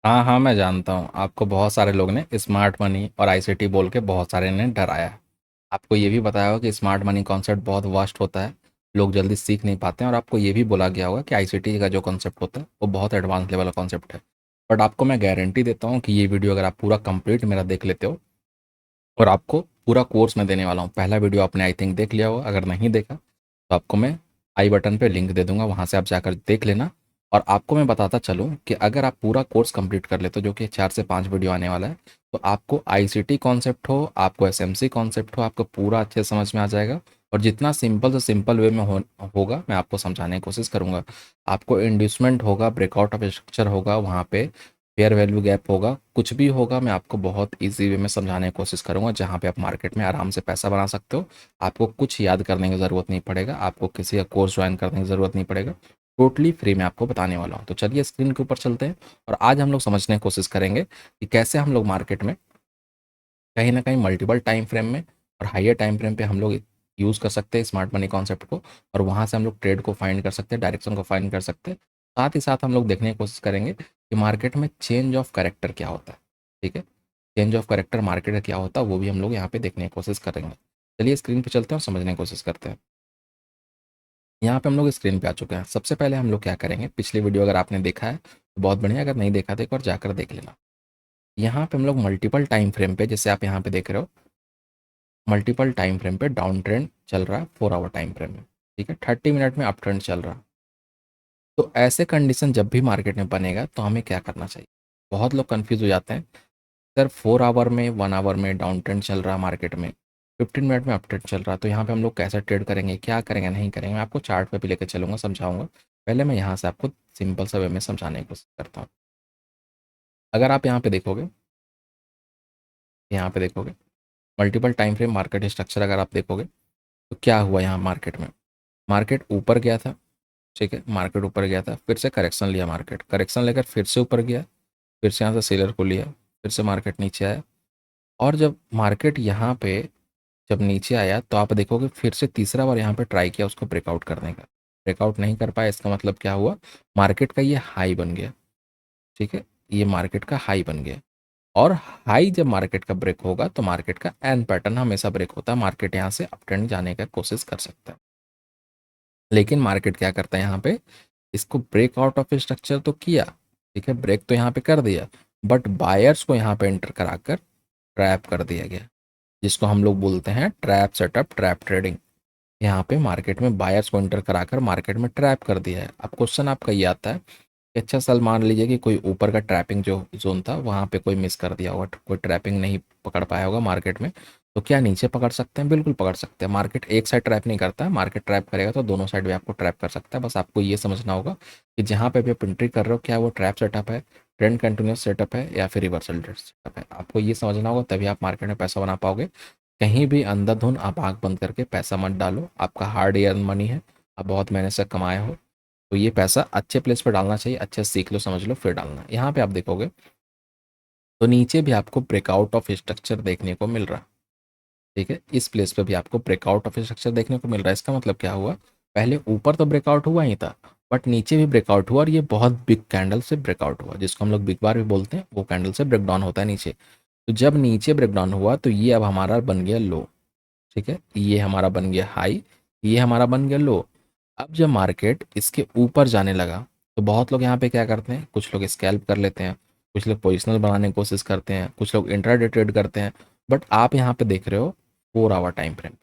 हाँ हाँ, मैं जानता हूँ। आपको बहुत सारे लोग ने स्मार्ट मनी और आईसीटी बोल के बहुत सारे ने डराया है। आपको ये भी बताया होगा कि स्मार्ट मनी कॉन्सेप्ट बहुत वास्ट होता है, लोग जल्दी सीख नहीं पाते हैं, और आपको ये भी बोला गया होगा कि आईसीटी का जो कॉन्सेप्ट होता है वो बहुत एडवांस लेवल का कॉन्सेप्ट है। बट आपको मैं गारंटी देता हूँ कि ये वीडियो अगर आप पूरा कंप्लीट मेरा देख लेते हो, और आपको पूरा कोर्स मैं देने वाला हूँ। पहला वीडियो आपने आई थिंक देख लिया होगा, अगर नहीं देखा तो आपको मैं आई बटन पे लिंक दे दूँगा, वहाँ से आप जाकर देख लेना। और आपको मैं बताता चलूँ कि अगर आप पूरा कोर्स कंप्लीट कर लेते हो, जो कि 4 से 5 वीडियो आने वाला है, तो आपको आईसीटी कॉन्सेप्ट हो, आपको एसएमसी कॉन्सेप्ट हो, आपको पूरा अच्छे से समझ में आ जाएगा। और जितना सिंपल से सिंपल वे में होगा, मैं आपको समझाने की कोशिश करूँगा। आपको इंड्यूसमेंट होगा, ब्रेकआउट ऑफ स्ट्रक्चर होगा, वहाँ पे फेयर वैल्यू गैप होगा, कुछ भी होगा, मैं आपको बहुत ईज़ी वे में समझाने की कोशिश करूँगा, जहाँ पे आप मार्केट में आराम से पैसा बना सकते हो। आपको कुछ याद करने की ज़रूरत नहीं पड़ेगा, आपको किसी का कोर्स ज्वाइन करने की ज़रूरत नहीं पड़ेगा, टोटली फ्री में आपको बताने वाला हूँ। तो चलिए स्क्रीन के ऊपर चलते हैं, और आज हम लोग समझने की कोशिश करेंगे कि कैसे हम लोग मार्केट में कहीं न कहीं मल्टीपल टाइम फ्रेम में और हाइयर टाइम फ्रेम पे हम लोग यूज़ कर सकते हैं स्मार्ट मनी कॉन्सेप्ट को, और वहाँ से हम लोग ट्रेड को फाइंड कर सकते हैं, डायरेक्शन को फाइंड कर सकते हैं। साथ ही साथ हम लोग देखने की कोशिश करेंगे कि मार्केट में चेंज ऑफ कैरेक्टर क्या होता है, ठीक है? चेंज ऑफ कैरेक्टर मार्केट का क्या होता है, वो भी हम लोग यहाँ पे देखने की कोशिश करेंगे। चलिए स्क्रीन पे चलते हैं और समझने की कोशिश करते हैं। यहाँ पे हम लोग स्क्रीन पे आ चुके हैं। सबसे पहले हम लोग क्या करेंगे, पिछली वीडियो अगर आपने देखा है तो बहुत बढ़िया, अगर नहीं देखा तो एक बार जाकर देख लेना। यहाँ पे हम लोग मल्टीपल टाइम फ्रेम पे, जैसे आप यहाँ पे देख रहे हो, मल्टीपल टाइम फ्रेम पे डाउन ट्रेंड चल रहा है 4 आवर टाइम फ्रेम में, ठीक है? 30 मिनट में अप ट्रेंड चल रहा। तो ऐसे कंडीशन जब भी मार्केट में बनेगा तो हमें क्या करना चाहिए? बहुत लोग कंफ्यूज हो जाते हैं, सर 4 आवर में, 1 आवर में डाउन ट्रेंड चल रहा है मार्केट में, 15 मिनट में अप ट्रेंड चल रहा है, तो यहाँ पे हम लोग कैसे ट्रेड करेंगे, क्या करेंगे, नहीं करेंगे? मैं आपको चार्ट पे भी लेकर चलूंगा, समझाऊंगा। पहले मैं यहाँ से आपको सिंपल सा वे में समझाने की कोशिश करता हूँ। अगर आप यहाँ पे देखोगे multiple time frame market structure अगर आप देखोगे, तो क्या हुआ यहाँ मार्केट में? मार्केट ऊपर गया था, ठीक है? मार्केट ऊपर गया था, फिर से करेक्शन लिया, मार्केट करेक्शन लेकर फिर से ऊपर गया, फिर से यहाँ से सेलर को लिया, फिर से मार्केट नीचे आया। और जब मार्केट यहाँ पे जब नीचे आया, तो आप देखोगे फिर से तीसरा बार यहाँ पे ट्राई किया उसको ब्रेकआउट करने का, ब्रेकआउट नहीं कर पाया। इसका मतलब क्या हुआ? मार्केट का ये हाई बन गया, ठीक है? ये मार्केट का हाई बन गया। और हाई जब मार्केट का ब्रेक होगा तो मार्केट का एन पैटर्न हमेशा ब्रेक होता है, मार्केट यहाँ से अप ट्रेंड जाने का कोशिश कर सकता है। लेकिन मार्केट क्या करता है यहाँ पे, इसको ब्रेक आउट ऑफ स्ट्रक्चर तो किया, ठीक है, ब्रेक तो यहाँ पे कर दिया, बट बायर्स को यहाँ पे एंटर कराकर ट्रैप कर दिया गया, जिसको हम लोग बोलते हैं ट्रैप सेटअप, ट्रैप ट्रेडिंग। यहाँ पे मार्केट में बायर्स को एंटर कराकर मार्केट में ट्रैप कर दिया है। अब क्वेश्चन आपका ये आता है कि अच्छा सर, मान लीजिए कि कोई ऊपर का ट्रैपिंग जो जोन था वहाँ पे कोई मिस कर दिया होगा, कोई ट्रैपिंग नहीं पकड़ पाया होगा मार्केट में, तो क्या नीचे पकड़ सकते हैं? बिल्कुल पकड़ सकते हैं। मार्केट एक साइड ट्रैप नहीं करता है, मार्केट ट्रैप करेगा तो दोनों साइड भी आपको ट्रैप कर सकता है। बस आपको ये समझना होगा कि जहाँ पे भी आप एंट्री कर रहे हो, क्या वो ट्रैप सेटअप है, ट्रेंड कंटिन्यूस सेटअप है, या फिर रिवर्सल सेटअप है। आपको ये समझना होगा, तभी आप मार्केट में पैसा बना पाओगे। कहीं भी अंधाधुन आप आँख बंद करके पैसा मत डालो। आपका हार्ड अर्न मनी है, आप बहुत मेहनत से कमाए हो, तो ये पैसा अच्छे प्लेस पे डालना चाहिए। अच्छे से सीख लो, समझ लो, फिर डालना। यहाँ पे आप देखोगे तो नीचे भी आपको ब्रेकआउट ऑफ स्ट्रक्चर देखने को मिल रहा, ठीक है? इस प्लेस पे भी आपको ब्रेकआउट ऑफ स्ट्रक्चर देखने को मिल रहा है। इसका मतलब क्या हुआ? पहले ऊपर तो ब्रेकआउट हुआ ही था, बट नीचे भी ब्रेकआउट हुआ, और ये बहुत बिग कैंडल से ब्रेकआउट हुआ, जिसको हम लोग बिग बार भी बोलते हैं। वो कैंडल से ब्रेकडाउन होता है नीचे। तो जब नीचे ब्रेकडाउन हुआ तो ये अब हमारा बन गया लो, ठीक है? ये हमारा बन गया हाई, ये हमारा बन गया लो। अब जब मार्केट इसके ऊपर जाने लगा, तो बहुत लोग यहाँ पे क्या करते हैं, कुछ लोग स्कैल्प कर लेते हैं, कुछ लोग पोजिशनल बनाने की कोशिश करते हैं, कुछ लोग इंट्राडे ट्रेड करते हैं। बट आप यहाँ पे देख रहे हो 4 आवर टाइम फ्रेम,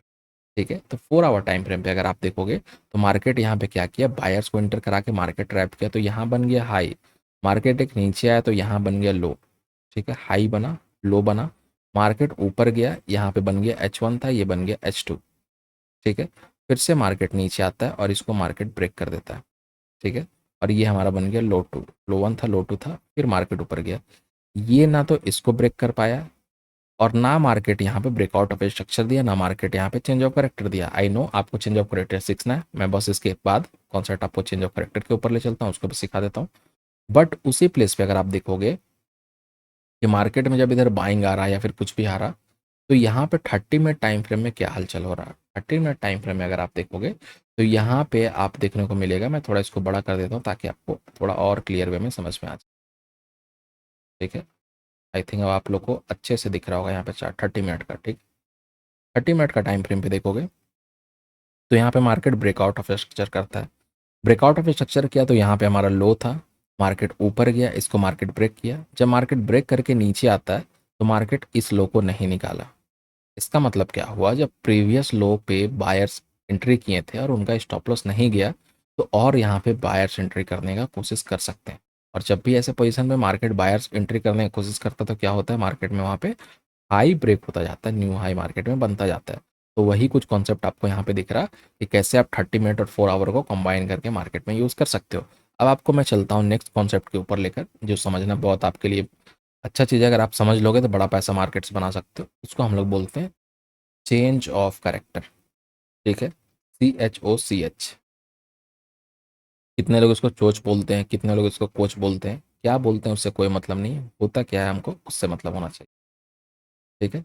ठीक है? तो 4 आवर टाइम फ्रेम पे अगर आप देखोगे तो मार्केट यहाँ पे क्या किया, बायर्स को एंटर करा के मार्केट ट्रैप किया, तो यहाँ बन गया हाई। मार्केट एक नीचे आया तो यहाँ बन गया लो, ठीक है? हाई बना, लो बना। मार्केट ऊपर गया, यहाँ पे बन गया H1 था, ये बन गया H2, ठीक है? फिर से मार्केट नीचे आता है और इसको मार्केट ब्रेक कर देता है, ठीक है? और ये हमारा बन गया लो टू, लो वन था, लो टू था, फिर मार्केट ऊपर गया। ये ना तो इसको ब्रेक कर पाया, और ना मार्केट यहाँ पे ब्रेकआउट ऑफ स्ट्रक्चर दिया, ना मार्केट यहाँ पे चेंज ऑफ करेक्टर दिया। आई नो आपको चेंज ऑफ करेक्टर सीखना है, मैं बस इसके बाद कॉन्सेप्ट आपको चेंज ऑफ करेक्टर के ऊपर ले चलता हूँ, उसको भी सिखा देता हूँ। बट उसी प्लेस पे अगर आप देखोगे कि मार्केट में जब इधर बाइंग आ रहा है या फिर कुछ भी आ रहा, तो यहाँ पे 30 मिनट टाइम फ्रेम में क्या हलचल हो रहा है? 30 मिनट टाइम फ्रेम में अगर आप देखोगे तो यहाँ पे आप देखने को मिलेगा, मैं थोड़ा इसको बड़ा कर देता हूँ ताकि आपको थोड़ा और क्लियर वे में समझ में आ जाए। ठीक है, आई थिंक अब आप लोग को अच्छे से दिख रहा होगा यहाँ पे चार्ट 30 मिनट का। ठीक, 30 मिनट का टाइम फ्रेम पे देखोगे तो यहाँ पे मार्केट ब्रेकआउट ऑफ स्ट्रक्चर करता है। ब्रेकआउट ऑफ स्ट्रक्चर किया तो यहाँ पे हमारा लो था, मार्केट ऊपर गया, इसको मार्केट ब्रेक किया। जब मार्केट ब्रेक करके नीचे आता है तो मार्केट इस लो को नहीं निकाला। इसका मतलब क्या हुआ, जब प्रीवियस लो पे बायर्स एंट्री किए थे और उनका स्टॉप लॉस नहीं गया तो और यहाँ पे बायर्स एंट्री करने का कोशिश कर सकते हैं। और जब भी ऐसे पोजीशन में मार्केट बायर्स एंट्री करने की कोशिश करता है तो क्या होता है, मार्केट में वहाँ पे हाई ब्रेक होता जाता है, न्यू हाई मार्केट में बनता जाता है। तो वही कुछ कॉन्सेप्ट आपको यहाँ पे दिख रहा कि कैसे आप 30 मिनट और 4 आवर को कंबाइन करके मार्केट में यूज़ कर सकते हो। अब आपको मैं चलता हूँ नेक्स्ट कॉन्सेप्ट के ऊपर लेकर, जो समझना बहुत आपके लिए अच्छा चीज़ है। अगर आप समझ लोगे तो बड़ा पैसा मार्केट से बना सकते हो। उसको हम लोग बोलते हैं चेंज ऑफ करेक्टर। ठीक है, CHOCH। कितने लोग इसको चोच बोलते हैं, कितने लोग इसको कोच बोलते हैं, क्या बोलते हैं उससे कोई मतलब नहीं है, होता क्या है हमको उससे मतलब होना चाहिए। ठीक है,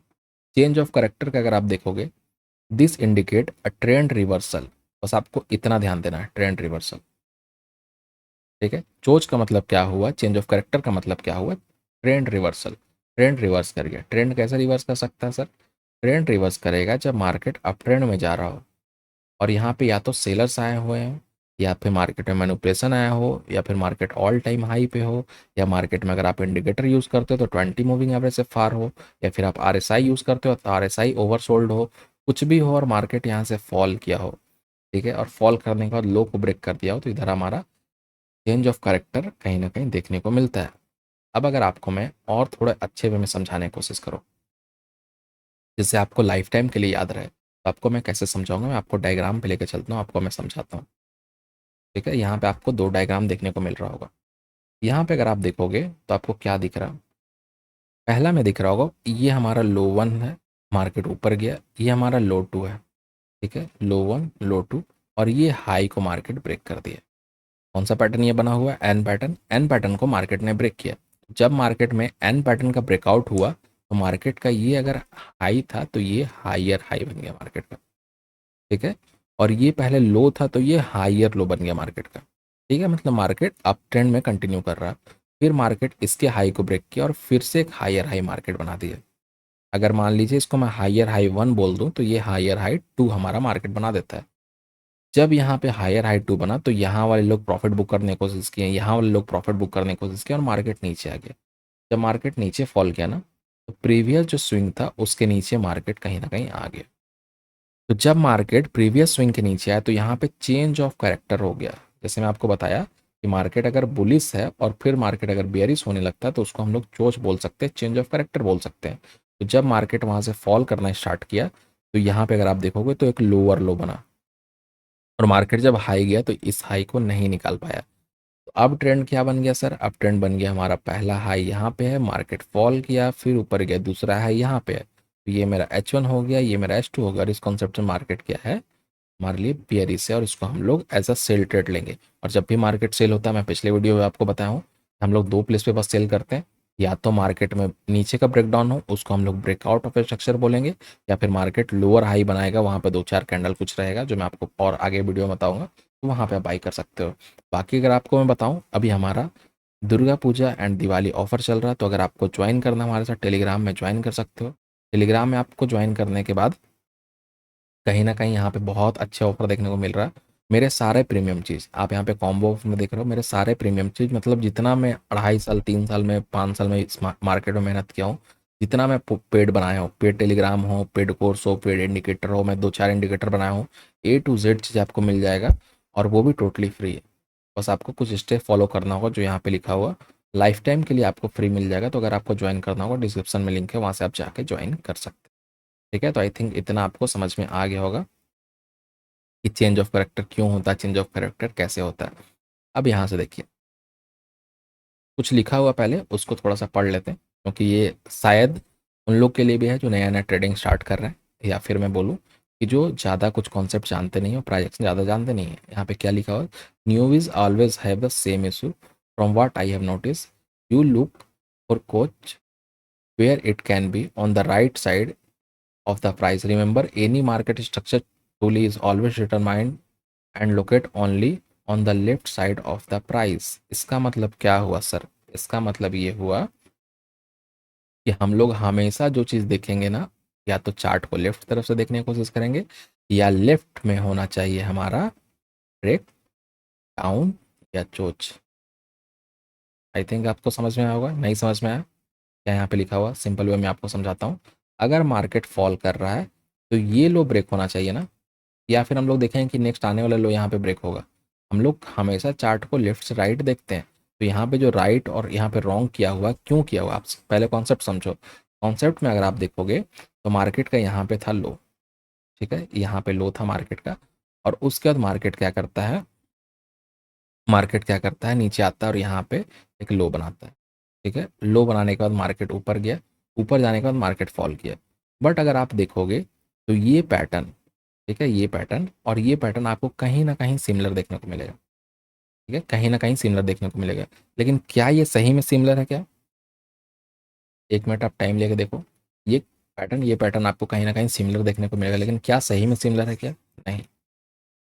चेंज ऑफ करेक्टर का अगर आप देखोगे, this indicate a trend reversal. बस आपको इतना ध्यान देना है, ट्रेंड रिवर्सल। ठीक है, चोच का मतलब क्या हुआ, चेंज ऑफ करेक्टर का मतलब क्या हुआ, ट्रेंड रिवर्सल। ट्रेंड रिवर्स कर गया। ट्रेंड कैसे रिवर्स कर सकता है सर, ट्रेंड रिवर्स करेगा जब मार्केट अप ट्रेंड में जा रहा हो और यहाँ पे या तो सेलर्स आए हुए हैं, या फिर मार्केट में मैनिपुलेशन आया हो, या फिर मार्केट ऑल टाइम हाई पे हो, या मार्केट में अगर आप इंडिकेटर यूज़ करते हो तो 20 मूविंग एवरेज से फार हो, या फिर आप RSI यूज़ करते हो तो RSI ओवरसोल्ड हो, कुछ भी हो और मार्केट यहाँ से फॉल किया हो। ठीक है, और फॉल करने के बाद लो को ब्रेक कर दिया हो, तो इधर हमारा चेंज ऑफ करेक्टर कहीं ना कहीं देखने को मिलता है। अब अगर आपको मैं और थोड़ा अच्छे वे में समझाने की कोशिश करूँ जिससे आपको लाइफ टाइम के लिए याद रहे, तो आपको मैं कैसे समझाऊंगा, मैं आपको डायग्राम पे लेके चलता हूँ, आपको मैं समझाता हूँ। ठीक है, यहाँ पे आपको दो डायग्राम देखने को मिल रहा होगा। यहाँ पे अगर आप देखोगे तो आपको क्या दिख रहा है, पहला में दिख रहा होगा ये हमारा लो वन है, मार्केट ऊपर गया, ये हमारा लो टू है। ठीक है, लो वन लो टू, और ये हाई को मार्केट ब्रेक कर दिया। कौन सा पैटर्न ये बना हुआ है, एन पैटर्न। एन पैटर्न को मार्केट ने ब्रेक किया। जब मार्केट में एन पैटर्न का ब्रेकआउट हुआ तो मार्केट का ये अगर हाई था तो ये हायर हाई बन गया मार्केट का। ठीक है, और ये पहले लो था तो ये हायर लो बन गया मार्केट का। ठीक है, मतलब मार्केट अप ट्रेंड में कंटिन्यू कर रहा है। फिर मार्केट इसके हाई को ब्रेक किया और फिर से एक हायर हाई मार्केट बना दिया। अगर मान लीजिए इसको मैं हायर हाई वन बोल दूं तो ये हायर हाई टू हमारा मार्केट बना देता है। जब यहाँ पे हायर हाई टू बना तो यहाँ वाले लोग प्रॉफिट बुक करने की कोशिश किए, यहाँ वाले लोग प्रॉफिट बुक करने की कोशिश किए और मार्केट नीचे आ गया। जब मार्केट नीचे फॉल किया ना, तो प्रीवियस जो स्विंग था उसके नीचे मार्केट कहीं ना कहीं आ गया। तो जब मार्केट प्रीवियस स्विंग के नीचे आया तो यहाँ पे चेंज ऑफ कैरेक्टर हो गया। जैसे मैं आपको बताया कि मार्केट अगर बुलिश है और फिर मार्केट अगर बेयरिश होने लगता है तो उसको हम लोग चोच बोल सकते हैं, चेंज ऑफ कैरेक्टर बोल सकते हैं। तो जब मार्केट वहाँ से फॉल करना स्टार्ट किया तो यहाँ पे अगर आप देखोगे तो एक लोअर लो बना, और मार्केट जब हाई गया तो इस हाई को नहीं निकाल पाया। तो अब ट्रेंड क्या बन गया सर, अब ट्रेंड बन गया हमारा पहला हाई यहाँ पे है, मार्केट फॉल किया फिर ऊपर गया, दूसरा हाई यहाँ पे है, तो ये मेरा H1 हो गया, ये मेरा H2 हो गया। और इस कॉन्सेप्ट में मार्केट क्या है, हमारे लिए बियरिश है और इसको हम लोग एज अ सेल ट्रेड लेंगे। और जब भी मार्केट सेल होता है, मैं पिछले वीडियो में आपको बताया हूँ, हम लोग दो प्लेस पे बस सेल करते हैं। या तो मार्केट में नीचे का ब्रेकडाउन हो, उसको हम लोग ब्रेकआउट ऑफ स्ट्रक्चर बोलेंगे, या फिर मार्केट लोअर हाई बनाएगा, वहाँ पे दो चार कैंडल कुछ रहेगा जो मैं आपको और आगे वीडियो में बताऊंगा, तो वहाँ पे आप बाई कर सकते हो। बाकी अगर आपको मैं बताऊँ, अभी हमारा दुर्गा पूजा एंड दिवाली ऑफर चल रहा है, तो अगर आपको ज्वाइन करना हमारे साथ टेलीग्राम में ज्वाइन कर सकते हो। टेलीग्राम में आपको ज्वाइन करने के बाद कहीं न कहीं यहाँ पे बहुत अच्छे ऑफर देखने को मिल रहा है। मेरे सारे प्रीमियम चीज़ आप यहाँ पे कॉम्बो ऑफर में देख रहे हो, मेरे सारे प्रीमियम चीज़ मतलब जितना मैं 2.5 साल 3 साल में 5 साल में इस मार्केट में मेहनत किया हूँ, जितना मैं पेड बनाया हूँ, पेड टेलीग्राम हो, पेड कोर्स हो, पेड इंडिकेटर हो, मैं 2-4 इंडिकेटर बनाया हूँ, A to Z चीज़ आपको मिल जाएगा और वो भी टोटली फ्री है। बस आपको कुछ स्टेप फॉलो करना होगा जो यहाँ पे लिखा हुआ, लाइफ टाइम के लिए आपको फ्री मिल जाएगा। तो अगर आपको ज्वाइन करना होगा, डिस्क्रिप्शन में लिंक है, वहाँ से आप जाके ज्वाइन कर सकते हैं। ठीक है, तो आई थिंक इतना आपको समझ में आ गया होगा कि चेंज ऑफ करेक्टर क्यों होता है, चेंज ऑफ करेक्टर कैसे होता है। अब यहाँ से देखिए, कुछ लिखा हुआ पहले उसको थोड़ा सा पढ़ लेते हैं, क्योंकि ये शायद उन लोग के लिए भी है जो नया नया ट्रेडिंग स्टार्ट कर रहे हैं, या फिर मैं बोलूँ कि जो ज़्यादा कुछ कॉन्सेप्ट जानते नहीं हो, प्राइजेक्शन ज़्यादा जानते नहीं है। यहाँ पे क्या लिखा हुआ, newbies always have the same issue from what I have notice, you look for coach where it can be on the right side of the price. Remember, any market structure truly is always determined and locate only on the left side of the price. इसका मतलब क्या हुआ sir, इसका मतलब ये हुआ कि हम लोग हमेशा जो चीज़ देखेंगे ना, या तो चार्ट को लेफ्ट तरफ से देखने की कोशिश करेंगे, या लेफ्ट में होना चाहिए हमारा ब्रेक डाउन या चोच। आई थिंक आपको समझ में आया होगा। नहीं समझ में आया क्या यहाँ पे लिखा हुआ, सिंपल वे में आपको समझाता हूँ। अगर मार्केट फॉल कर रहा है तो ये लो ब्रेक होना चाहिए ना, या फिर हम लोग देखें कि नेक्स्ट आने वाला लो यहाँ पे ब्रेक होगा। हम लोग हमेशा चार्ट को लेफ्ट से राइट देखते हैं, तो यहाँ पे जो राइट और यहाँ पे रॉन्ग किया हुआ, क्यों किया हुआ, आप पहले कॉन्सेप्ट समझो। कॉन्सेप्ट में अगर आप देखोगे तो मार्केट का यहाँ पे था लो, ठीक है, यहाँ पे लो था मार्केट का, और उसके बाद मार्केट क्या करता है, नीचे आता है और यहाँ पे एक लो बनाता है, ठीक है। लो बनाने के बाद मार्केट ऊपर गया, ऊपर जाने के बाद मार्केट फॉल किया। बट अगर आप देखोगे तो ये पैटर्न, ठीक है, ये पैटर्न और ये पैटर्न आपको कहीं ना कहीं सिमिलर देखने को मिलेगा, ठीक है, कहीं ना कहीं सिमिलर देखने को मिलेगा। लेकिन क्या ये सही में सिमिलर है क्या? एक मिनट आप टाइम लेके देखो। ये पैटर्न आपको कहीं ना कहीं सिमिलर देखने को मिलेगा, लेकिन क्या सही में सिमिलर है क्या? नहीं।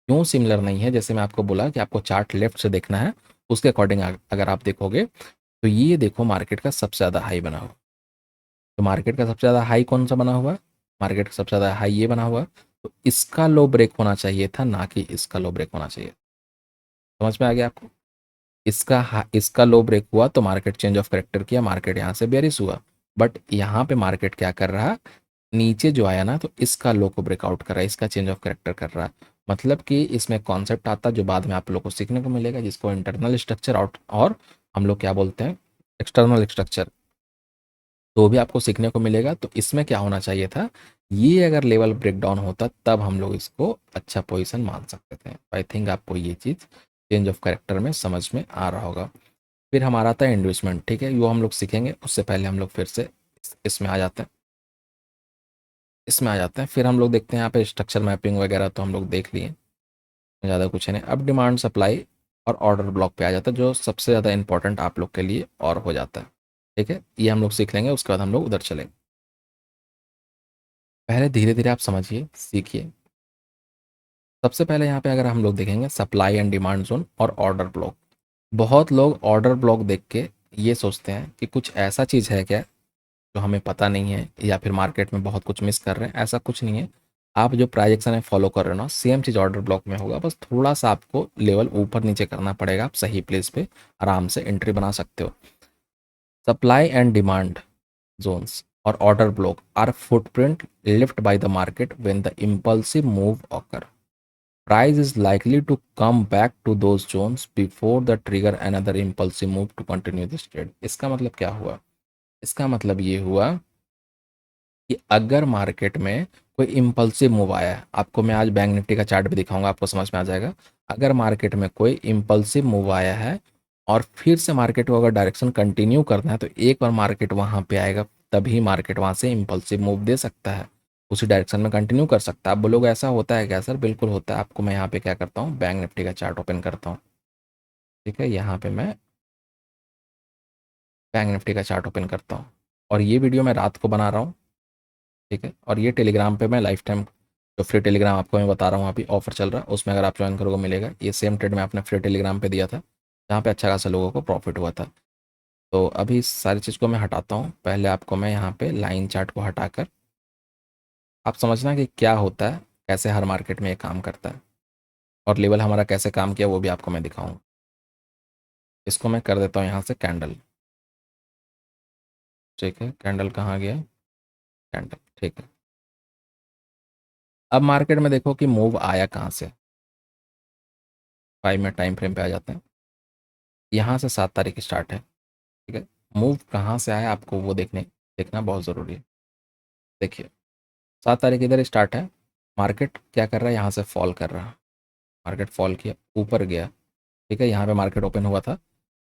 क्यों सिमिलर नहीं है? जैसे मैं आपको बोला कि आपको चार्ट लेफ्ट से देखना है, उसके अकॉर्डिंग अगर आप देखोगे तो ये देखो मार्केट का सबसे ज़्यादा हाई बना हुआ। तो मार्केट का सबसे ज़्यादा हाई कौन सा बना हुआ है? मार्केट का सबसे ज़्यादा हाई ये बना हुआ है। तो इसका लो ब्रेक होना चाहिए था, ना कि इसका लो ब्रेक होना चाहिए। समझ में आ गया आपको? इसका लो ब्रेक हुआ तो मार्केट चेंज ऑफ करेक्टर किया, मार्केट यहाँ से बेरिश हुआ। बट यहाँ पे मार्केट क्या कर रहा है, नीचे जो आया ना, तो इसका लो को ब्रेकआउट कर रहा है, इसका चेंज ऑफ करेक्टर कर रहा है। मतलब कि इसमें कॉन्सेप्ट आता है जो बाद में आप लोग को सीखने को मिलेगा, जिसको इंटरनल स्ट्रक्चर आउट और हम लोग क्या बोलते हैं, एक्सटर्नल स्ट्रक्चर, तो भी आपको सीखने को मिलेगा। तो इसमें क्या होना चाहिए था, ये अगर लेवल ब्रेकडाउन होता तब हम लोग इसको अच्छा पोजीशन मान सकते थे। आई थिंक आपको ये चीज़ चेंज ऑफ कैरेक्टर में समझ में आ रहा होगा। फिर हमारा आता है इंड्यूसमेंट, ठीक है, वो हम लोग सीखेंगे, उससे पहले हम लोग फिर से इसमें आ जाते हैं, फिर हम लोग देखते हैं यहाँ पे स्ट्रक्चर मैपिंग वगैरह तो हम लोग देख लिए, ज़्यादा कुछ नहीं। अब डिमांड सप्लाई और ऑर्डर ब्लॉक पे आ जाता है, जो सबसे ज़्यादा इंपॉर्टेंट आप लोग के लिए और हो जाता है, ठीक है, ये हम लोग सीख लेंगे, उसके बाद हम लोग उधर चलेंगे। पहले धीरे धीरे आप समझिए, सीखिए। सबसे पहले यहाँ पे अगर हम लोग देखेंगे सप्लाई एंड डिमांड जोन और ऑर्डर ब्लॉक। बहुत लोग ऑर्डर ब्लॉक देख के ये सोचते हैं कि कुछ ऐसा चीज़ है क्या जो हमें पता नहीं है, या फिर मार्केट में बहुत कुछ मिस कर रहे हैं। ऐसा कुछ नहीं है। आप जो प्राइजेक्शन है फॉलो कर रहे हो ना, सेम चीज़ ऑर्डर ब्लॉक में होगा, बस थोड़ा सा आपको लेवल ऊपर नीचे करना पड़ेगा, आप सही प्लेस पे आराम से एंट्री बना सकते हो। Supply and demand zones or order block are footprint left by the market when the impulsive move occur. Price is likely to come back to those zones before the trigger another impulsive move to continue this trade. इसका मतलब क्या हुआ? इसका मतलब ये हुआ कि अगर मार्केट में कोई इम्पल्सिव मूव आया है, आपको मैं आज बैंक निफ्टी का चार्ट भी दिखाऊंगा, आपको समझ में आ जाएगा। अगर मार्केट में कोई इम्पल्सिव मूव आया है और फिर से मार्केट को अगर डायरेक्शन कंटिन्यू करना है, तो एक बार मार्केट वहाँ पे आएगा, तभी मार्केट वहाँ से इम्पल्सिव मूव दे सकता है, उसी डायरेक्शन में कंटिन्यू कर सकता है। आप बोलोगे ऐसा होता है क्या सर? बिल्कुल होता है। आपको मैं यहाँ पे क्या करता हूँ, बैंक निफ्टी का चार्ट ओपन करता हूँ, ठीक है, यहाँ पे मैं बैंक निफ्टी का चार्ट ओपन करता हूँ, और ये वीडियो मैं रात को बना रहा हूँ, ठीक है। और ये टेलीग्राम पे मैं लाइफ टाइम, जो फ्री टेलीग्राम आपको मैं बता रहा हूँ अभी ऑफर चल रहा है, उसमें अगर आप ज्वाइन करोगे मिलेगा। ये सेम ट्रेड मैं अपने फ्री टेलीग्राम पे दिया था, जहाँ पे अच्छा खासा लोगों को प्रॉफिट हुआ था। तो अभी इस सारी चीज़ को मैं हटाता हूँ। पहले आपको मैं यहाँ पे लाइन चार्ट को हटाकर आप समझना कि क्या होता है, कैसे हर मार्केट में ये काम करता है, और लेवल हमारा कैसे काम किया वो भी आपको मैं दिखाऊंगा। इसको मैं कर देता हूँ यहाँ से कैंडल, ठीक है, कैंडल कहाँ गया, कैंडल, ठीक है। अब मार्केट में देखो कि मूव आया कहाँ से, 5 मिनट टाइम फ्रेम पे आ जाते हैं। यहाँ से 7 तारीख स्टार्ट है, ठीक है। मूव कहाँ से आया आपको वो देखना बहुत ज़रूरी है। देखिए 7 तारीख इधर स्टार्ट है, मार्केट क्या कर रहा है, यहाँ से फॉल कर रहा है, मार्केट फॉल किया, ऊपर गया, ठीक है, यहाँ पे मार्केट ओपन हुआ था।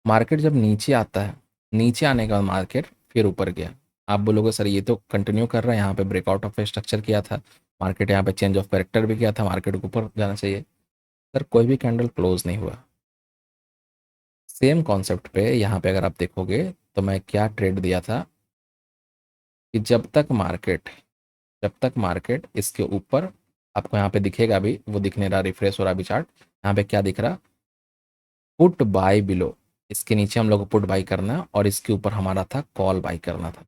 मार्केट जब नीचे आता है, नीचे आने के बाद मार्केट फिर ऊपर गया। आप बोलोगे सर ये तो कंटिन्यू कर रहा है, यहाँ पे ब्रेकआउट ऑफ स्ट्रक्चर किया था, मार्केट यहाँ पे चेंज ऑफ कैरेक्टर भी किया था, मार्केट को ऊपर जाना चाहिए। सर कोई भी कैंडल क्लोज नहीं हुआ। सेम कॉन्सेप्ट पे यहाँ पे अगर आप देखोगे तो मैं क्या ट्रेड दिया था कि जब तक मार्केट इसके ऊपर, आपको यहाँ पे दिखेगा अभी, वो दिखने रहा, रिफ्रेश हो रहा अभी चार्ट, यहाँ पे क्या दिख रहा, पुट बाय बिलो। इसके नीचे हम लोग को पुट बाई करना है, और इसके ऊपर हमारा था कॉल बाई करना था,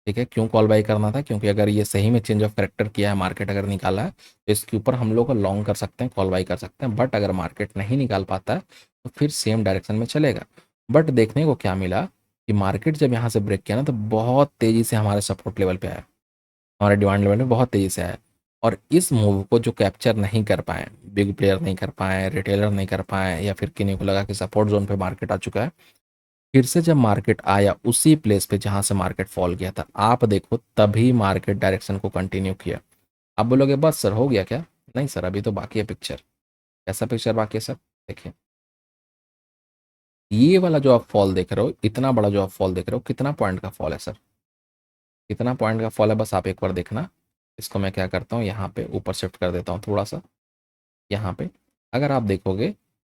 ठीक है, क्यों कॉल बाई करना था? क्योंकि अगर ये सही में चेंज ऑफ करेक्टर किया है, मार्केट अगर निकाला है, तो इसके ऊपर हम लोग लॉन्ग कर सकते हैं, कॉल बाई कर सकते हैं। बट अगर मार्केट नहीं निकाल पाता है तो फिर सेम डायरेक्शन में चलेगा। बट देखने को क्या मिला कि मार्केट जब यहाँ से ब्रेक किया ना, तो बहुत तेज़ी से हमारे सपोर्ट लेवल पे आया, हमारे डिमांड लेवल में बहुत तेज़ी से आया। और इस मूव को जो कैप्चर नहीं कर पाए, बिग प्लेयर नहीं कर पाए, रिटेलर नहीं कर पाए, या फिर किन्हीं को लगा कि सपोर्ट जोन पे मार्केट आ चुका है, फिर से जब मार्केट आया उसी प्लेस पे जहां से मार्केट फॉल किया था, आप देखो तभी मार्केट डायरेक्शन को कंटिन्यू किया। आप बोलोगे बस सर हो गया क्या? नहीं सर, अभी तो बाकी है पिक्चर। कैसा पिक्चर बाकी है सर? देखिए, ये वाला जो आप फॉल देख रहे हो, इतना बड़ा जो आप फॉल देख रहे हो, कितना पॉइंट का फॉल है सर? कितना पॉइंट का फॉल है, बस आप एक बार देखना। इसको मैं क्या करता हूँ, यहाँ पे ऊपर शिफ्ट कर देता हूँ थोड़ा सा। यहाँ पे अगर आप देखोगे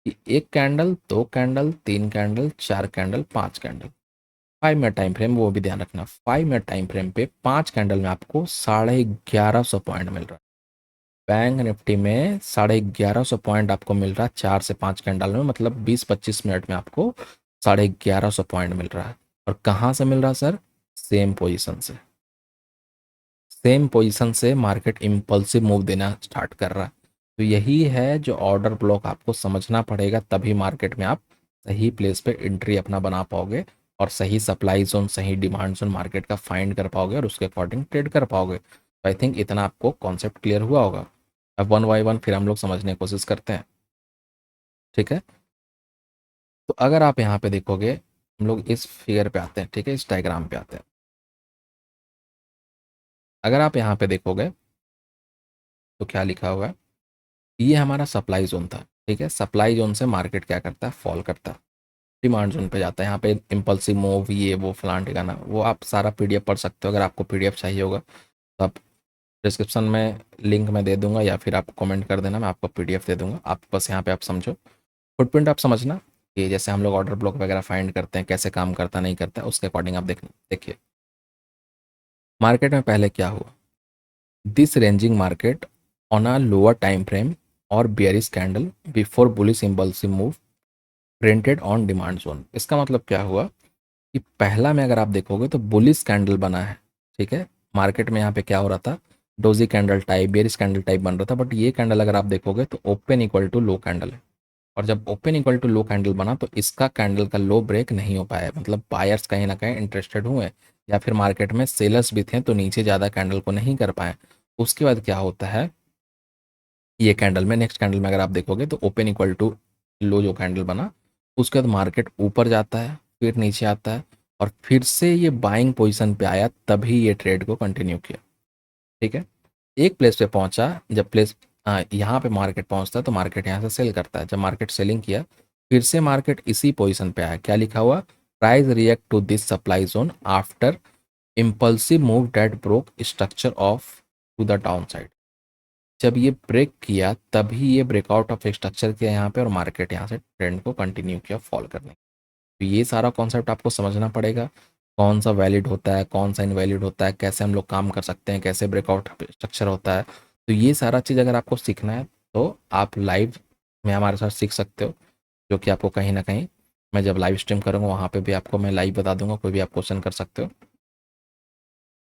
कि एक कैंडल, दो कैंडल, तीन कैंडल, चार कैंडल, पांच कैंडल, 5 मिनट टाइम फ्रेम, वो भी ध्यान रखना, 5 मिनट टाइम फ्रेम पे 5 कैंडल में आपको 1150 पॉइंट मिल रहा है। बैंक निफ्टी में 1150 पॉइंट आपको मिल रहा है 4 से 5 कैंडल में, मतलब 20-25 मिनट में आपको 1150 पॉइंट मिल रहा है। और कहाँ से मिल रहा है सर? सेम पोजीशन से। सेम पोजीशन से मार्केट इम्पल्सिव मूव देना स्टार्ट कर रहा है। तो यही है जो ऑर्डर ब्लॉक आपको समझना पड़ेगा, तभी मार्केट में आप सही प्लेस पे एंट्री अपना बना पाओगे, और सही सप्लाई जोन, सही डिमांड जोन मार्केट का फाइंड कर पाओगे, और उसके अकॉर्डिंग ट्रेड कर पाओगे। तो आई थिंक इतना आपको कॉन्सेप्ट क्लियर हुआ होगा। अब वन बाई वन फिर हम लोग समझने की कोशिश करते हैं। ठीक है, तो अगर आप यहाँ पे देखोगे, हम लोग इस फिगर पे आते हैं, ठीक है, इस डायग्राम पे आते हैं। अगर आप यहाँ पे देखोगे तो क्या लिखा हुआ है, ये हमारा सप्लाई जोन था। ठीक है, सप्लाई जोन से मार्केट क्या करता है? फॉल करता है, डिमांड जोन पे जाता है। यहाँ पे इम्पल्सिव मूव, ये वो फलान ठिकाना, वो आप सारा पीडीएफ पढ़ सकते हो। अगर आपको पीडीएफ चाहिए होगा तो आप डिस्क्रिप्शन में लिंक मैं दे दूंगा, या फिर आप कमेंट कर देना, मैं आपको पीडीएफ दे दूंगा। आप बस यहाँ पे आप समझो, फुटप्रिंट आप समझना कि जैसे हम लोग ऑर्डर ब्लॉक वगैरह फाइंड करते हैं, कैसे काम करता नहीं करता है, उसके अकॉर्डिंग आप देखिए मार्केट में पहले क्या हुआ। This ranging market on a lower time frame और bearish candle before bullish impulsive move printed on demand zone. इसका मतलब क्या हुआ कि पहला में अगर आप देखोगे तो बुलिश कैंडल बना है। ठीक है, मार्केट में यहाँ पे क्या हो रहा था, doji candle type, bearish candle type बन रहा था। बट ये कैंडल अगर आप देखोगे तो open equal to low candle है, और जब open equal to low candle बना तो इसका कैंडल का लो ब्रेक नहीं हो पाया, मतलब बायर्स कहीं ना कहीं इंटरेस्टेड हुए, या फिर मार्केट में सेलर्स भी थे तो नीचे ज़्यादा कैंडल को नहीं कर पाए। उसके बाद क्या होता है, ये कैंडल में, नेक्स्ट कैंडल में अगर आप देखोगे तो ओपन इक्वल टू लो जो कैंडल बना, उसके बाद मार्केट ऊपर जाता है, फिर नीचे आता है, और फिर से ये बाइंग पोजीशन पे आया, तभी ये ट्रेड को कंटिन्यू किया। ठीक है, एक प्लेस पे पहुंचा, जब प्लेस यहाँ पे मार्केट पहुंचता है तो मार्केट यहाँ से सेल करता है। जब मार्केट सेलिंग किया, फिर से मार्केट इसी पोजीशन पे आया। क्या लिखा हुआ? Price react to this supply zone after impulsive move that broke structure off to the downside. जब ये ब्रेक किया तभी ये ब्रेकआउट ऑफ स्ट्रक्चर किया यहाँ पे, और मार्केट यहाँ से ट्रेंड को कंटिन्यू किया फॉल करने। तो ये सारा कॉन्सेप्ट आपको समझना पड़ेगा, कौन सा वैलिड होता है, कौन सा इनवैलिड होता है, कैसे हम लोग काम कर सकते हैं, कैसे ब्रेकआउट स्ट्रक्चर होता है। तो ये सारा चीज़ अगर आपको सीखना है तो आप लाइव में हमारे साथ सीख सकते हो, जो कि आपको कहीं ना कहीं मैं जब लाइव स्ट्रीम करूँगा वहाँ पे भी आपको मैं लाइव बता दूंगा, कोई भी आप क्वेश्चन कर सकते हो।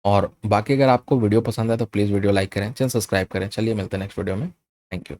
और बाकी अगर आपको वीडियो पसंद है तो प्लीज़ वीडियो लाइक करें, चैनल सब्सक्राइब करें। चलिए मिलते हैं नेक्स्ट वीडियो में। Thank you.